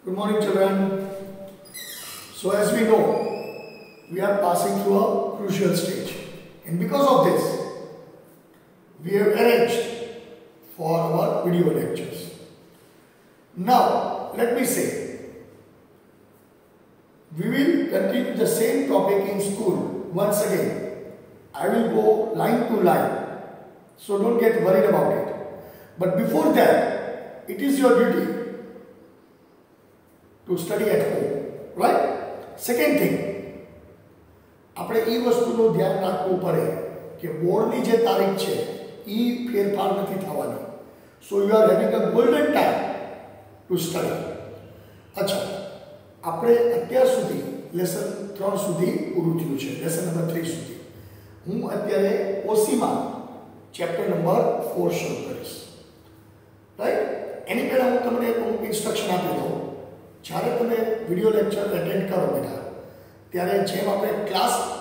Good morning, children. So, as we know, we are passing through a crucial stage, and because of this, we have arranged for our video lectures. Now, let me say, we will continue the same topic in school once again. I will go line to line, so don't get worried about it. But before that, it is your duty to study at home, right? Second thing, આપણે એ વસ્તુનું ધ્યાન રાખવું પડે કે બોર્ડની જે તારીખ છે એ ફેરફાર નથી થવાની. So you are having a golden time to study. અચ્છા, આપણે અત્યાર સુધી લેસન 3 સુધી પૂરું થયું છે, લેસન નંબર 3 સુધી. હું અત્યારે ઓસીમાં ચેપ્ટર નંબર 4 શરૂ કરીશ, રાઈટ? એની પહેલાં હું તમને અમુક ઇન્સ્ટ્રક્શન આપી દઉં. જ્યારે તમે વિડીયો લેક્ચર એટેન્ડ કરો બેટા, ત્યારે જેમ આપણે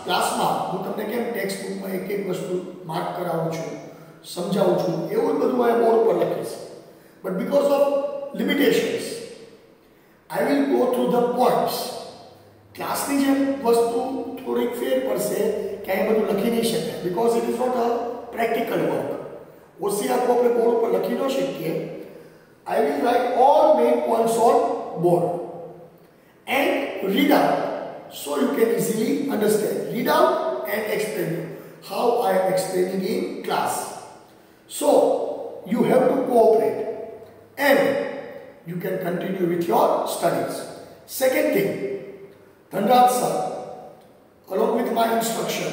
ક્લાસમાં હું તમને કેમ ટેક્સ્ટ બુકમાં એક એક વસ્તુ માર્ક કરાવું છું, સમજાવું છું, એવું જ બધું આ બોર્ડ પર લખીશ. But because of limitations I will go through the points. ક્લાસની જેમ વસ્તુ થોડીક ફેર પડશે કે અહીં બધું લખી નહીં શકાય, because it is not a practical work. ઓછી આખું આપણે બોર્ડ પર લખી ન શકીએ. I will write all main points on board and read out so you can easily understand. Read out and explain how I am explaining in class. So you have to cooperate and you can continue with your studies. Second thing, Dhanraj sir, along with my instruction,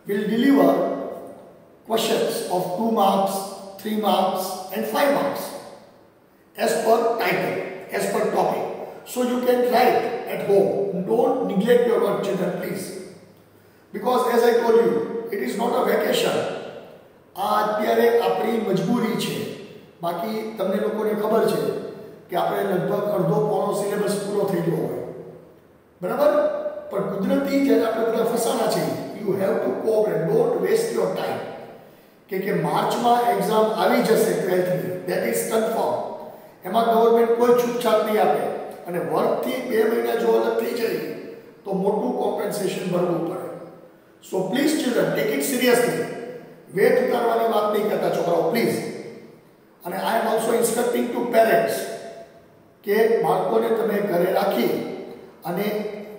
will deliver questions of 2 marks, 3 marks and 5 marks. As per title, as per topic. So you can write at home. Don't neglect your work, children, please. Because as I told you, it is not a vacation. આ અત્યારે આપણી મજબૂરી છે. બાકી તમને લોકોને ખબર છે કે આપણે લગભગ અડધો પોણો સિલેબસ પૂરો થઈ ગયો હોય, બરાબર? પણ કુદરતી જ્યારે આપણે બધા ફસાણા છે, you have to cooperate. Don't waste your time. કે માર્ચમાં એક્ઝામ આવી જશે 12th ની, ધેટ ઇઝ કન્ફર્મ. એમાં ગવર્મેન્ટ કોઈ છૂટછાટ નહીં આપે, અને વર્કથી 2 મહિના જો અલગ થઈ જાય તો મોટું કોમ્પેન્સેશન ભરવું પડે. So please children, take it seriously. Weight ઉતારવાની વાત નહીં કરતા છોકરાઓ, પ્લીઝ. અને I am also instructing to parents કે બાળકોને તમે ઘરે રાખી અને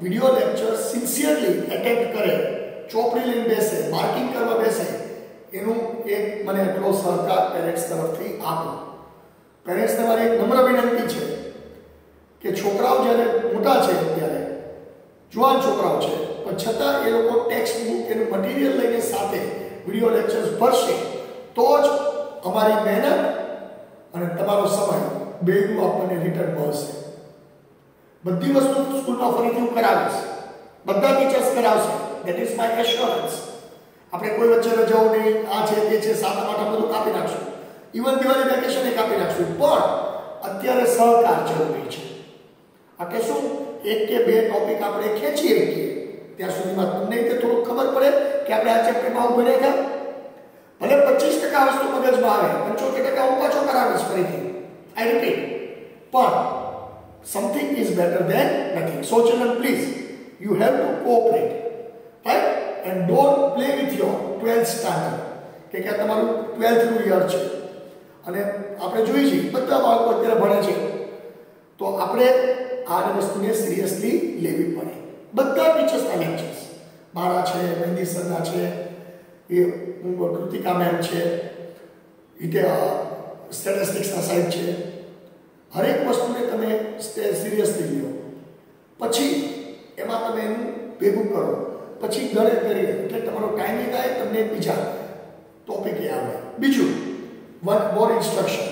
વિડીયો લેક્ચર સિન્સિયરલી એટેન્ડ કરે, ચોપડી લઈને બેસે, માર્કિંગ કરવા બેસે, એનું એક મને એટલો સહકાર પેરેન્ટ્સ તરફથી આપો. પેરેન્ટ્સને મારી એક નમ્ર વિનંતી છે કે છોકરાઓ જ્યારે મોટા છે, ત્યારે જુવાન છોકરાઓ છે, પણ છતાં એ લોકો ટેક્સ્ટ બુક એનું મટીરિયલ લઈને સાથે વિડીયો લેક્ચર્સ ભરશે તો જ અમારી મહેનત અને તમારો સમય બેનું આપણને રિટર્ન મળશે. બધી વસ્તુ સ્કૂલમાં ફરીથી હું કરાવીશ, બધા ટીચર્સ કરાવશે. That is my assurance. આપણે કોઈ વચ્ચે રજાઓ નહીં, આ છે તે છે, 7 8 બધું કાપી નાખશું. ઇવન દિવાળી વેકેશન એ કાપી નાખશું. પણ અત્યારે સહકાર જરૂરી છે. એટલે શું, 1 કે 2 ટોપિક આપણે ખેંચીએ શકીએ ત્યાં સુધીમાં તમને તે થોડું ખબર પડે કે આપણે આ ચેપ્ટરમાં હું ભણ્યા હતા. ભલે 25% વસ્તુ મગજમાં આવે, 75% હું પાછો કરાવીશ ફરીથી. આઈ રિપીટ, પણ something is better than nothing. So children, please, you have to cooperate, right? And don't play with your 12th standard. કે તમારું 12th નું યર છે અને આપણે જોઈએ છીએ બધા બાળકો અત્યારે ભણે છે, તો આપણે આ વસ્તુને સિરિયસલી લેવી પડે. બધા ટીચર્સના લેક્ચર્સ, મારા છે, મહેંદી સરના છે, એ કૃતિકા મેમ છે, સ્ટેટિસ્ટિક્સના સાહેબ છે, હરેક વસ્તુને તમે સિરિયસલી લો. પછી એમાં તમે એનું ભેગું કરો, પછી ઘરે કરીએ એટલે તમારો ટાઈમિંગ થાય, તમને બીજા ટોપિકે આવે. બીજું, one more instruction.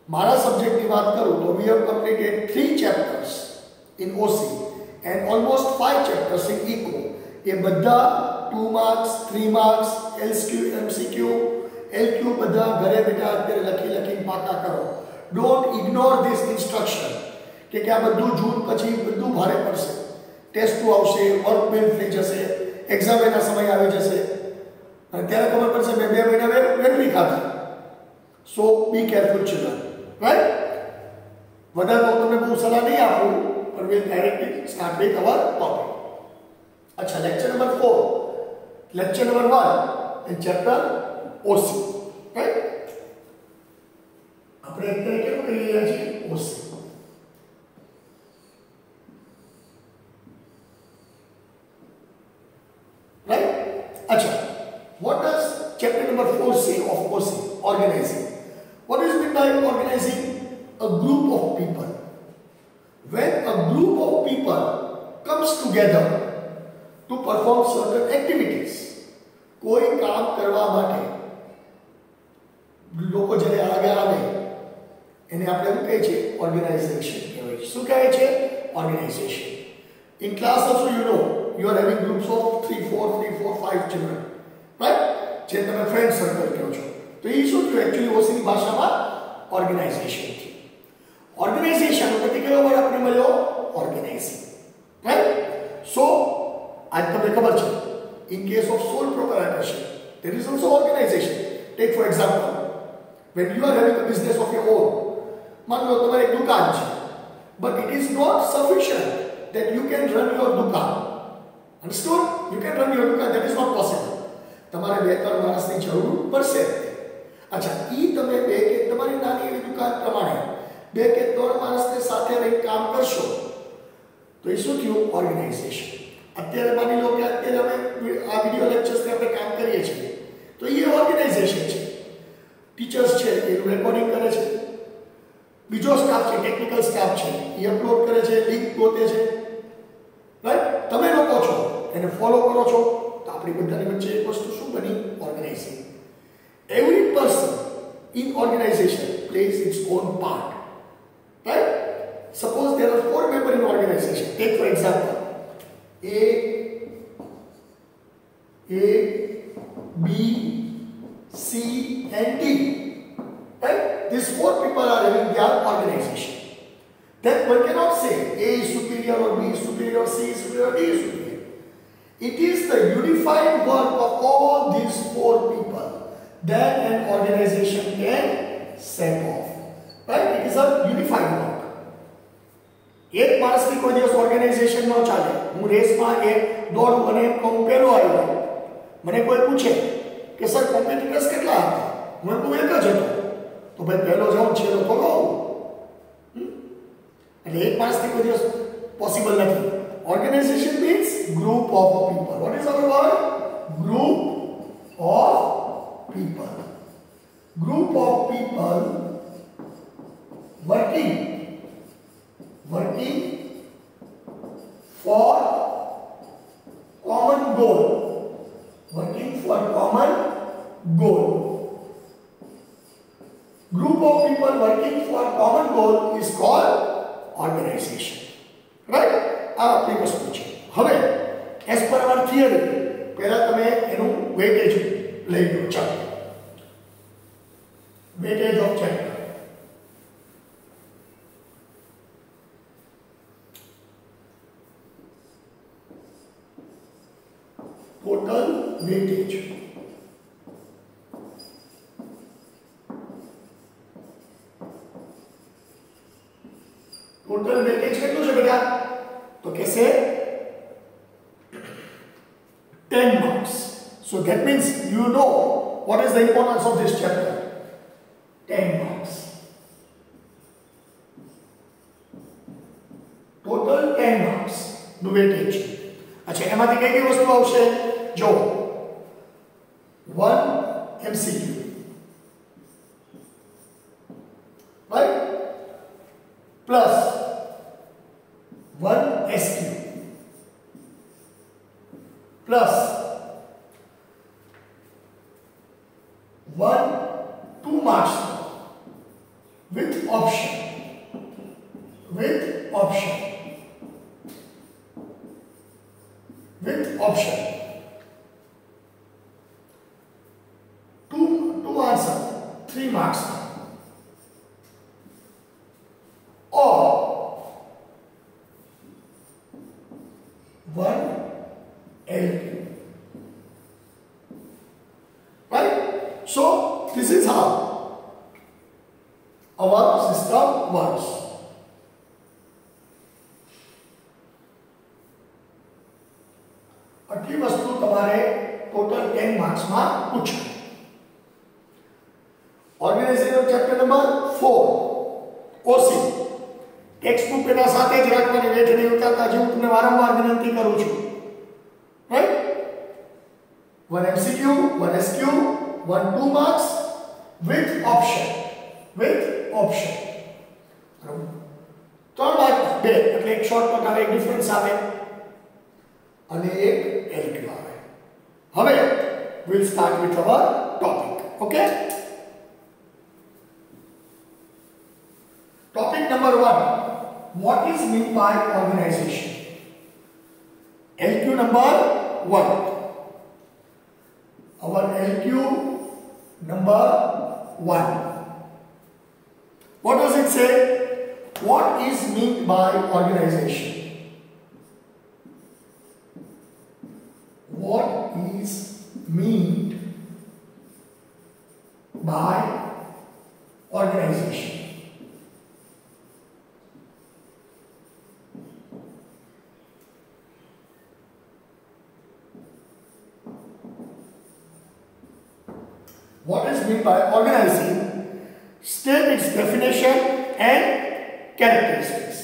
મારા સબ્જેક્ટની વાત કરું તો we have completed 3 chapters in OC and almost 5 chapters in ECO. એ બધા 2 marks, 3 marks, LQ, MCQ, LQ બધા ઘરે બેઠા અત્યારે લખીને પાકા કરો. ડોન્ટ ઇગ્નોર ધીસ ઇન્સ્ટ્રક્શન કે આ બધું જૂન પછી બધું ભારે પડશે. ટેસ્ટ આવશે, વર્ક બિલ્ડ થઈ જશે, એક્ઝામ એના સમય આવી જશે અને ત્યારે ખબર પડશે મેં 2 મહિના વેઠવી ખાધી. So be careful, children, right? વધારે તો તમને બહુ સલાહ નહીં આપું, પણ we'll directly start with our topic. अच्छा, lecture number 4, lecture number 1 in chapter OC, right? આપણે અત્યારે કેવું કરી રહ્યા છીએ? OC. Right? अच्छा, what does chapter number 4 say of OC? Organizing. What is meant by organizing? A group of people. When a group of people comes together to perform certain activities, કોઈ કામ કરવા માટે લોકો જ્યારે આગળ આવે એને આપણે શું કહે છે? ઓર્ગેનાઇઝેશન કહેવાય છે. શું કહે છે? Organisation. In class also you know you are having groups of 3, 4, 5 children, right? જે તમે ફ્રેન્ડ સર્કલ કહો છો. તો એ શું થયું? એકચ્યુઅલી ઓસીની ભાષામાં ઓર્ગેનાઇઝેશન થયું. ઓર્ગેનાઇઝેશન એટલે કેવો વર્ડ આપણે મળ્યો? Organising, right? સો આજ તમને ખબર છે, in case of sole proprietorship there is also organization. Take for example, when you are having a business of your own, मान लो तुम्हारी एक दुकान है, but it is not sufficient that you can run your दुकान. Understood? You can run your दुकान, that is not possible. તમારે બે ત્રણ માણસની જરૂર પડશે. अच्छा, ई તમે બે કે તમારી નાની એવી દુકાન પ્રમાણે બે કે ત્રણ માણસને સાથે રહી કામ કરશો તો એ શું થયું? ઓર્ગેનાઇઝેશન. અત્યારે માની લો કે અત્યારે અમે આ વિડિયો લેક્ચર્સને આપણે કામ કરીએ છીએ તો એ ઓર્ગેનાઇઝેશન છે. ટીચર્સ છે એ રેકોર્ડિંગ કરે છે, બીજો સ્ટાફ છે, ટેકનિકલ સ્ટાફ છે એ અપલોડ કરે છે, લિંક ગોતે છે, રાઈટ? તમે લોકો છો એને ફોલો કરો છો, તો આપણી બધાની વચ્ચે એક વસ્તુ શું બની? Organising. Every person in organization plays its own part, right? Suppose there are 4 members in organization. Take for example A, B, C and D, right? These 4 people are having their organization. Then one cannot say A is superior or B is superior, C is superior, D is superior. It is the unified work of all these 4 people that an organization can set off, right? It is a unified work. એક માણસની કોઈ દિવસ organisation ન ચાલે. હું રેસમાં એક દોડું અને હું પહેલો આવ્યો, મને કોઈ પૂછે કે સર કોમ્પિટિટર્સ કેટલા હતા? હું કહું એક જ હતો. તો ભાઈ પહેલો જાઉં છેલ્લો થોડો આવું. એટલે એક માણસની કોઈ દિવસ પોસિબલ નથી. Organisation means group of people. What is our word? Group of people. Group of people working for common goal. Working for common goal. Group of people working for common goal is called organization. Right? આ આપણી વસ્તુ છે. હવે as per our theory પહેલા તમે એનું weightage લઈ લો. ચાલો, weightage of chapter. Total weightage. Total weightage કેટલું છે બેટા? તો કહેશે 10 marks. So that means you know what is the importance of this chapter. 10 marks. Total 10 marks નું વેઇટેજ. अच्छा, એમાંથી કઈ કઈ વસ્તુ આવશે? જો 1 MCQ, right? Plus 1 SQ plus 2 marks with option. With option. Two answer, 3 marks. Or 1 LQ. Right? So this is how our system works. તમારે total 10 માર્ક્સમાં પૂછાય. Organization chapter number 4 OC text book એના સાથે જ રાખવાની, વેઠ નહીં ઉતારતા, જે હું તમને વારંવાર વિનંતી કરું છું. Right? 1 MCQ, 1 SQ, 1 2 marks with option. બરાબર? 3 માર્ક, 2 એટલે એક શોર્ટકટ આવે, એક ડિફરન્સ આવે અને એક LQ આવે. હવે we'll start with our topic. Okay? Topic number 1. What is meant by organization? LQ number 1. Our LQ number 1. What does it say? What is meant by organization? What is meant by organization? What is meant by organizing? State its definition and characteristics.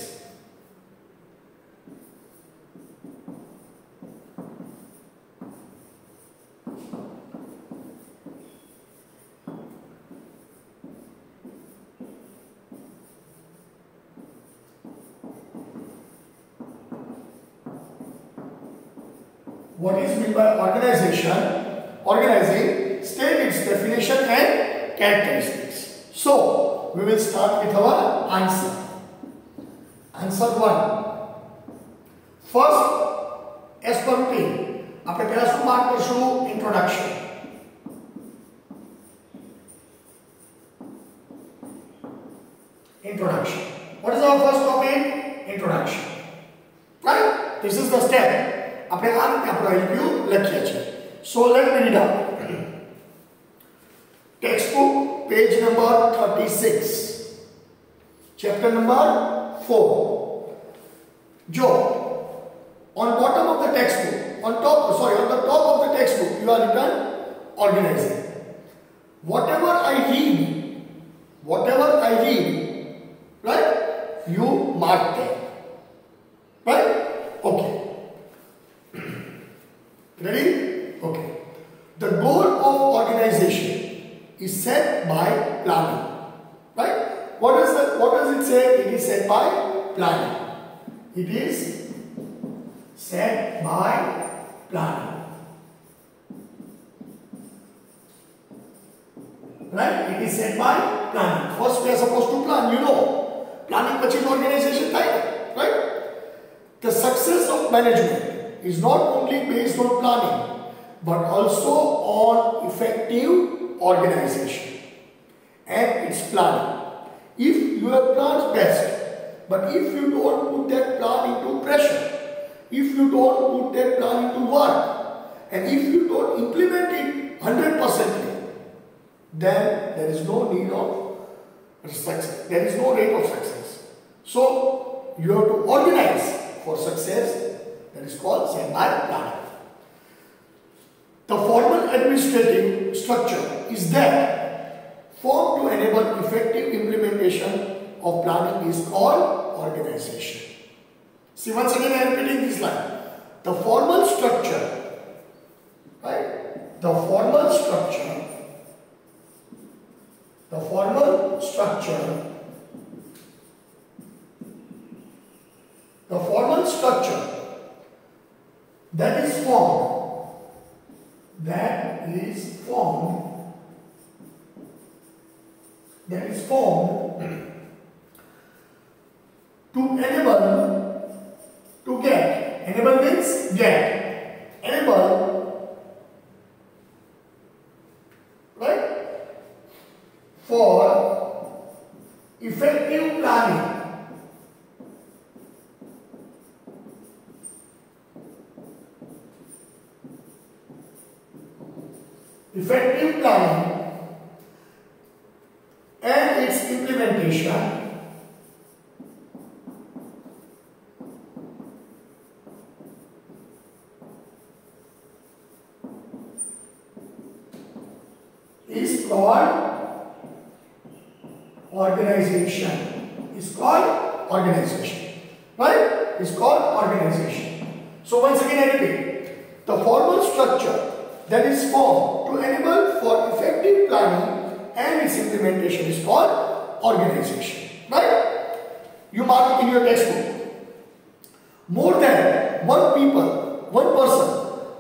What is meant by organization? Organizing, state its definition and characteristics. So, we will start with our answer. Answer 1. First, as per routine, આપણે પહેલા શું mark કરશું? Introduction. Introduction. What is our first topic? Introduction. Right? This is the step. આપણે આ રીતે આપણો LQ લખ્યા છે. So, let me read out. Textbook, page number 36, chapter number 4. Jo, on bottom of the textbook, on the top of the textbook, you are written organizing. Whatever I read, right? You mark there, right? Okay. Ready? Okay. The goal of organization is set by planning, right? What does it say? It is set by planning. It is set by planning, right? It is set by planning. First we are supposed to plan, you know. Planning પછી organization થાય, right? The success of management is not only based on planning but also on effective organization and its planning. If you have planned best, but if you don't put that plan into pressure, if you don't put that plan into work, and if you don't implement it 100%, then there is no need of success. There is no rate of success. So you have to organize for success. That is called set by planning. The formal administrative structure is that formed to enable effective implementation of planning is called organization. See, once again I am repeating this line. The formal structure, right? The formal structure that is formed to enable, to get, enable means get, enable, right, for effective planning. Effective planning and its implementation is called organization. Is called organization. Right? Is called organization. So once again I repeat, the formal structure that is formed to enable for effective planning and its implementation is called organization. Right? You mark it in your textbook. More than one person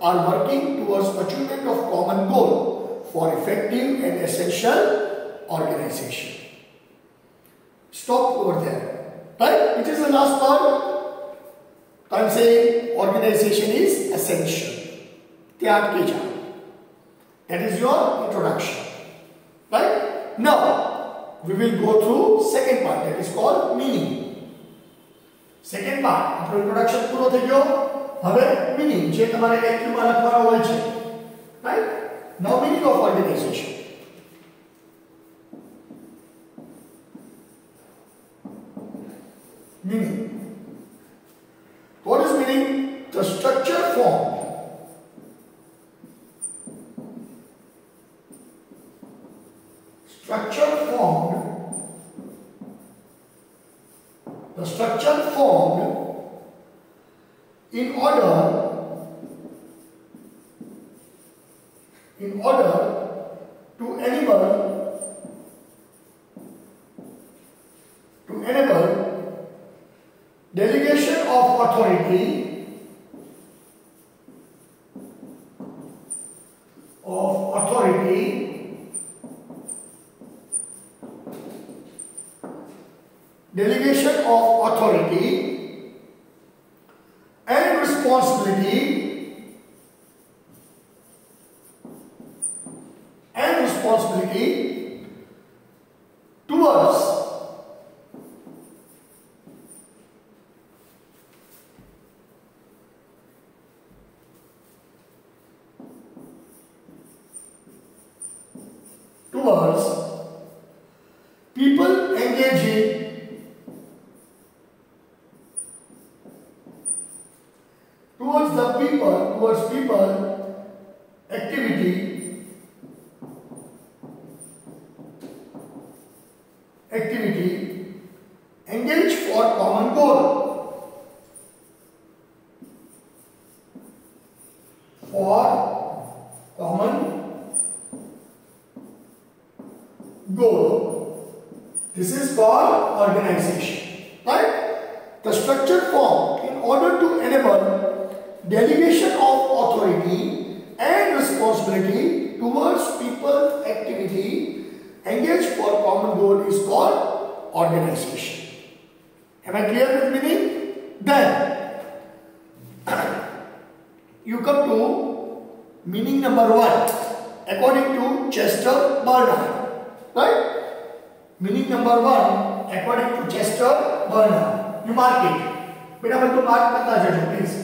are working towards achievement of common goal for effective and essential organization. Stop over there. Right? Which is the last part? I am saying organization is essential. That is your introduction. Right? Now, we will go through second part, that is called meaning. Second part, આપણો introduction પૂરો થઈ ગયો. હવે meaning જે તમારે AQ માં લખવાનો હોય છે. Right? Now meaning of organization. Meaning. What is meaning? The structure formed in order to enable delegation of authority and responsibility towards people engaging towards people activity engage for common goal. This is called organization. Right? The structure formed in order to enable delegation of authority and responsibility towards people activity engaged for common goal is called organization. Am I clear with meaning? Then you come to meaning number 1 according to Chester Bernard. Right? Meaning number 1 according to Chester Bernard. You mark it. Beta bantu mark karta jajo please.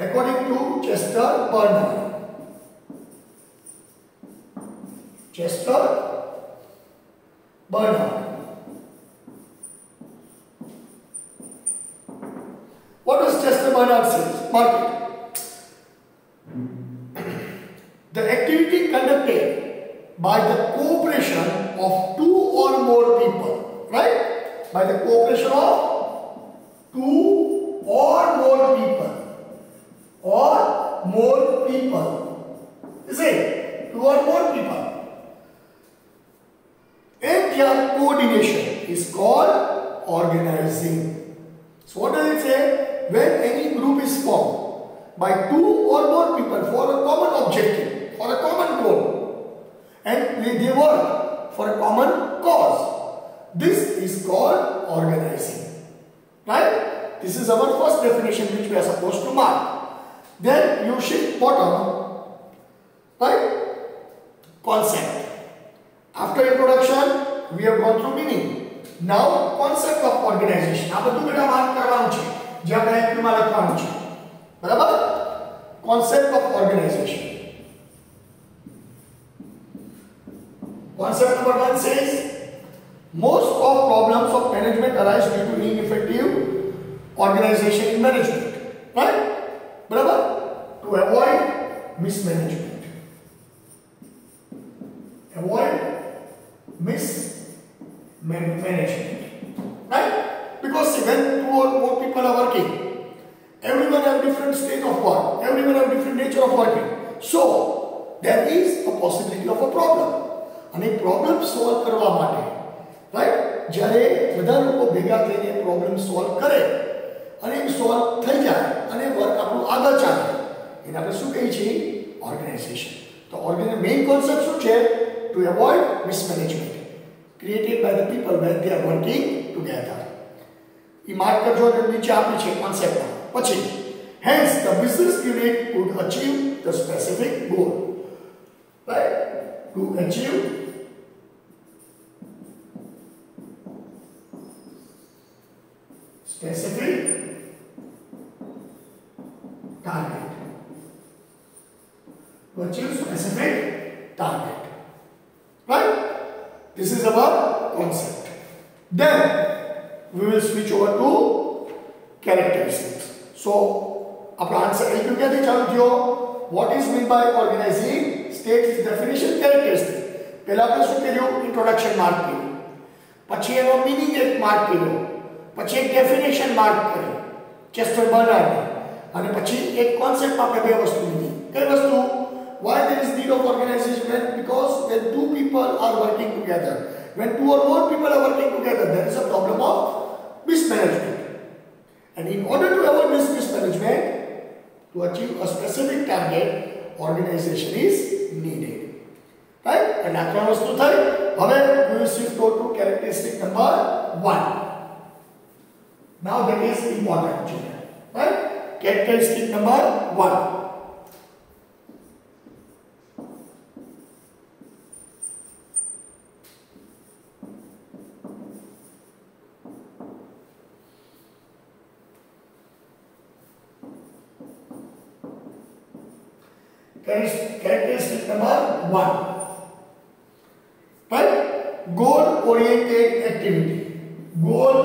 According to Chester Bernard. Chester Bernard. What does Chester Bernard say? Mark it. The activity conducted by the cooperation of 2 or more people. Right? By the cooperation of 2 or more people. Is it? 2 or more people. And their coordination is called organizing. So what does it say? When any group is formed by 2 or more people for a common objective, for a common goal, and they work for a common cause, this is called organizing. Right? This is our first definition which we are supposed to mark. Then you shift bottom. Right? Concept. After introduction, we have gone through meaning. Now concept of organization. આ બધું બેટા mark કરવાનું છે જે આપણે AQ માં લખવાનું છે. બરાબર? Concept of organization. Concept number 1 says most of problems of management arise due to ineffective organization in management. Right? Barabar? To avoid mismanagement. management, right? Because see, when two or more people are working, everyone have different state of work, everyone have different nature of working, so there is a possibility of a problem. અને problem solve કરવા માટે, right, જ્યારે બધા લોકો ભેગા થઈને problem solve કરે અને સોલ્વ થઈ જાય અને વર્ક આપણું આગળ ચાલે, એને આપણે શું કહીએ છીએ? ઓર્ગેનાઇઝેશન. તો મેઇન કોન્સેપ્ટ શું છે? To avoid mismanagement created by the people when they are working together. એ માર્ક કરજો, નીચે આપી છે કોન્સેપ્ટમાં. પછી hence the business unit would achieve the specific goal, right? To achieve specific target. To achieve specific target. Right? This is our concept. Then we will switch over to characteristics. So, our answer is to get it out. What is meant by organizing? State its definition, characteristic. પહેલા આપણે શું કર્યું? Introduction mark કર્યું, પછી એનો meaning એક mark કર્યો, પછી એક ડેફિનેશન માર્ક કરી ચેસ્ટર બર્નાર્ડ, અને પછી એક કોન્સેપ્ટ આપણે બે વસ્તુ લીધી. કઈ વસ્તુ? why there is need of organization? Because when two people are working together, when two or more people are working together, there is a problem of mismanagement, and in order to avoid this mismanagement, to achieve a specific target, organization is needed, right? And આટલા વસ્તુ થઈ. હવે we will shift to characteristic number 1. Now that is important, children, right? Characteristic number 1. Characteristic number 1, right? Goal oriented activity. Goal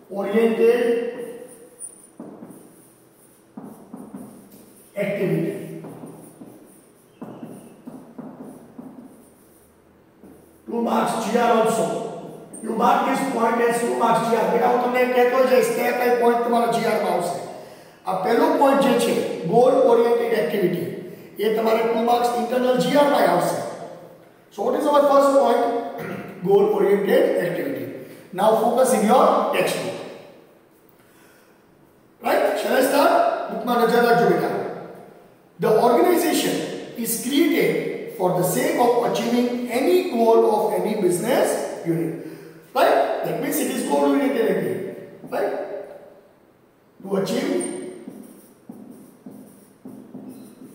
oriented activity. Two marks GR also. You mark this point as 2 marks GR. बेटा હું તમને કહેતો જઈશ કે કઈ point તમારો GR માં આવશે. આ પહેલો પોઈન્ટ જે છે goal oriented activity, એ તમારે 2 marks internal GR માં આવશે. So what is our first point? Goal oriented activity. Now focus in your textbook, right? Shall I start? Book માં નજર રાખજો બેટા. The organization is created for the sake of achieving any goal of any business unit, right? That means it is goal oriented activity, right? To achieve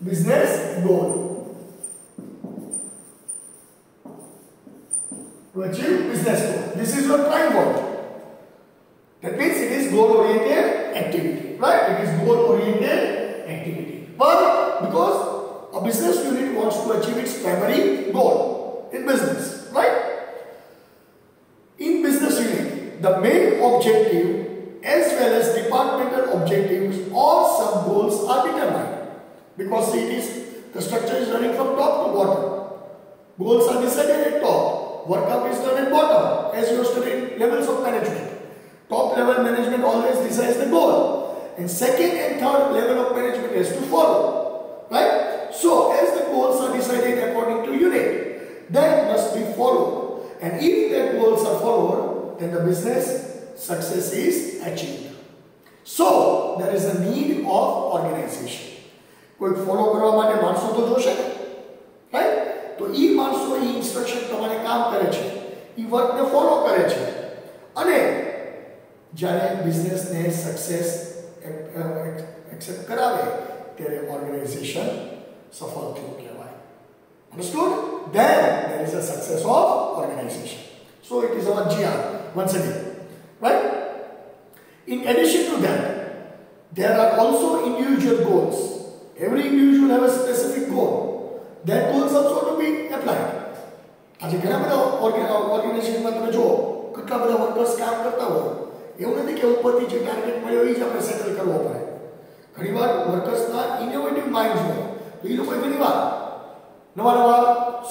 business goal. To achieve business goal. This is your prime goal. That means it is goal oriented activity, right? It is goal oriented activity. But because a business unit wants to achieve its primary goal in business, right? In business unit, the main objective as well as departmental objectives or sub goals are determined. Because it is, the structure is running from top to bottom. Goals are decided at top, workout is done at bottom, as you studied levels of management. Top level management always decides the goal, and second and third level of management has to follow, right? So as the goals are decided according to unit, that must be followed, and if the goals are followed, then the business success is achieved. So there is a need of organization. કોઈ follow કરવા માટે માણસો તો જોશે ને, right? તો ઈ માણસો ઈ instruction પ્રમાણે કામ કરે છે, ઈ વર્કને ફોલો કરે છે, અને જ્યારે બિઝનેસને સક્સેસ એક્સેપ્ટ કરાવે ત્યારે ઓર્ગેનાઇઝેશન સફળ થયું કહેવાય. Understood? Then there is a success of organization. So it is our GR once again, right? In addition to that, there are also individual goals. Every individual have a specific goal. That goals also to be applied. આજે ઘણા બધા ઓર્ગેનાઇઝેશનમાં તમે જુઓ કેટલા બધા workers કામ કરતા હોય, એવું નથી કે ઉપરથી જે ટાર્ગેટ મળ્યો એ જ આપણે સેટલ કરવો પડે. ઘણીવાર વર્કર્સના ઇનોવેટિવ માઇન્ડ હોય, તો એ લોકો ઘણીવાર નવા નવા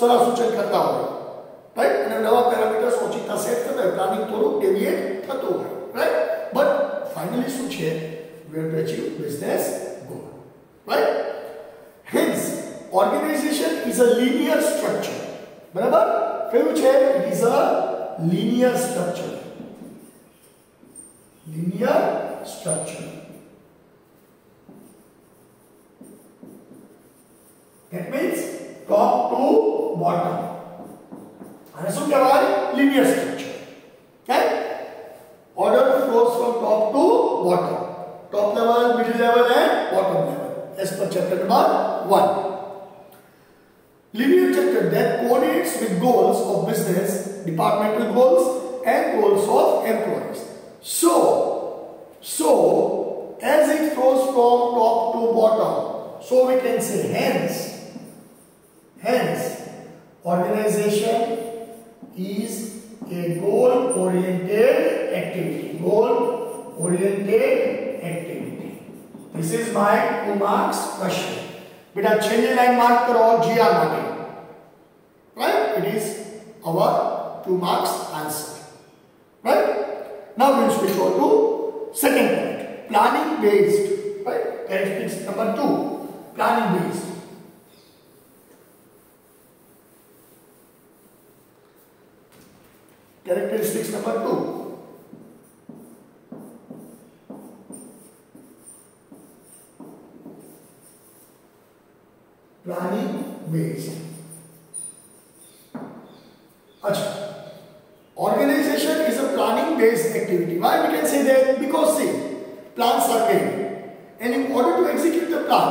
સલાહ સૂચન કરતા હોય, રાઈટ? અને નવા હોય, પ્લાનિંગ થોડું ડેવિએટ થતું હોય, રાઈટ? બટ ફાઇનલી શું છે? We have to achieve business goal, right? Hence, organization is a linear structure. બરાબર? કયું છે? It is a linear structure. Linear structure. That means top to bottom. અને શું કહેવાય? Linear structure. Right? Order flows from top to bottom. Top level, middle level and bottom level. As per chapter number 1. Linear structure that coordinates with goals of business, departmental goals and goals of employees. So as it flows from top to bottom, so we can say hence organization is a goal-oriented activity. Goal-oriented activity. This is my 2 marks question. बेटा छेल्ली line mark करो GR માટે. Right? It is our 2 marks answer. Right? Now we will switch on to second point. Planning based. Right? Characteristics number 2. Planning based. Characteristics number 2. Planning based. Achha. Organization is a planning based activity. Why we can say that? Because see, plans are made, and in order to execute the plan,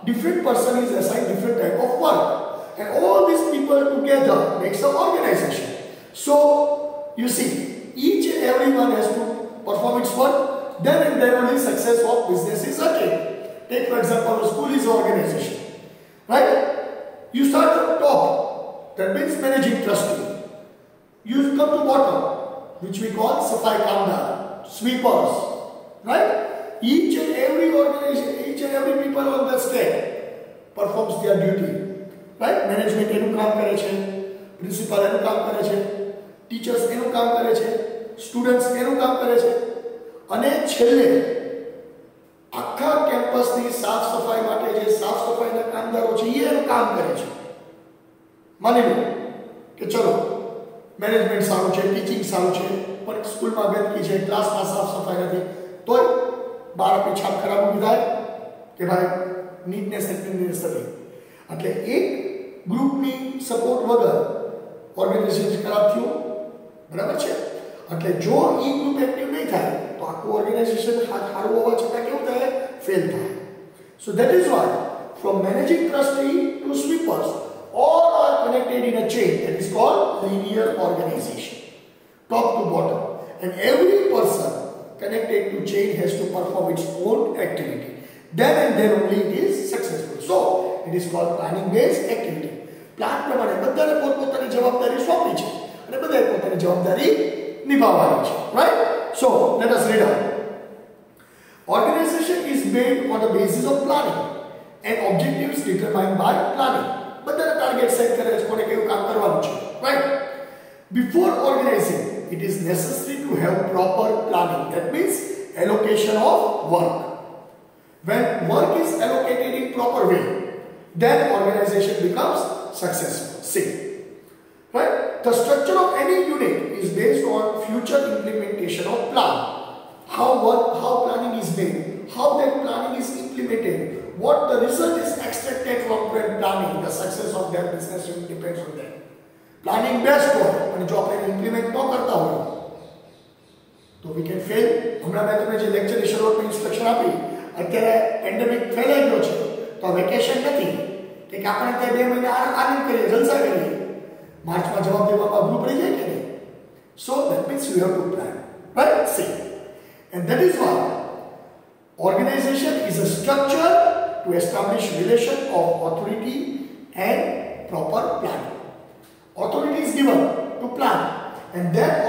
different person is assigned different type of work, and all these people together makes the organization. So you see, each and everyone has to perform its work, then and then only success of business is attained. Take for example, a school is an organization, right? You start from top, that means managing trustee. You come to bottom, which we call Safai Kamdar, sweepers, right? Each and every organization, each and every people on the state performs their duty, right? Management એનું કામ કરે છે, principal એનું કામ કરે છે, teachers એનું કામ કરે છે, સ્ટુડન્ટ્સ એનું કામ કરે છે, અને છેલ્લે આખા કેમ્પસની સાફ સફાઈ માટે જે સાફ સફાઈના કામદારો છે એ એનું કામ કરે છે. માની લો કે ચલો મેનેજમેન્ટ સારું છે, ટીચિંગ સારું છે, પણ સ્કૂલમાં ગંદકી છે, ક્લાસમાં સાફ સફાઈ નથી, તોય બાળકની છાપ ખરાબ ઊભી થાય કે ભાઈ નીટનેસ એન્ડ ક્લીનનેસ નથી. એટલે એક ગ્રુપની સપોર્ટ વગર ઓર્ગેનાઇઝેશન ખરાબ થયું, બરાબર છે? એટલે જો ઈ ગ્રુપ એક્ટિવ નહીં થાય તો આખું ઓર્ગેનાઇઝેશન સારું હોવા છતાં કેવું થાય? ફેલ થાય. So that is why from managing trustee to sweepers all are connected in a chain that is called linear organization, top to bottom, and every person connected to chain has to perform its own activity. Then and then only it is successful. So it is called planning based activity. Plan પ્રમાણે બધાને પોતપોતાની જવાબદારી સોંપી છે અને બધાએ પોતાની જવાબદારી નિભાવવાની છે, right? So let us read out. Organization is made on the basis of planning and objectives determined by planning. બધાને ટાર્ગેટ સેટ કરે છે, કોને કેવું કામ કરવાનું છે, right? Before organizing, it is necessary to have proper planning. That means allocation of work. When work is allocated in proper way, then organization becomes successful. See, right? The structure of any unit is based on future implementation of plan. How planning is made, how that planning is implemented, what the result is extracted from that planning, the success of their business depends on that. Planning best હોય અને જો આપણે implement ન કરતા હોય તો we can fail. હમણાં મેં તમને જે લેક્ચરની શરૂઆતમાં ઇન્સ્ટ્રક્શન આપી, અત્યારે પેન્ડેમિક ફેલાઈ ગયો છે તો વેકેશન નથી કે આપણે ત્યાં 2 મહિના આનંદ કરીએ, જલસા કરીએ, માર્ચમાં જવાબ દેવામાં અઘરું પડી જાય કે નહીં? So that means you have to plan, right? See, and that is why organization is a structure to establish relation of authority and proper planning. Authority is given to plan, and that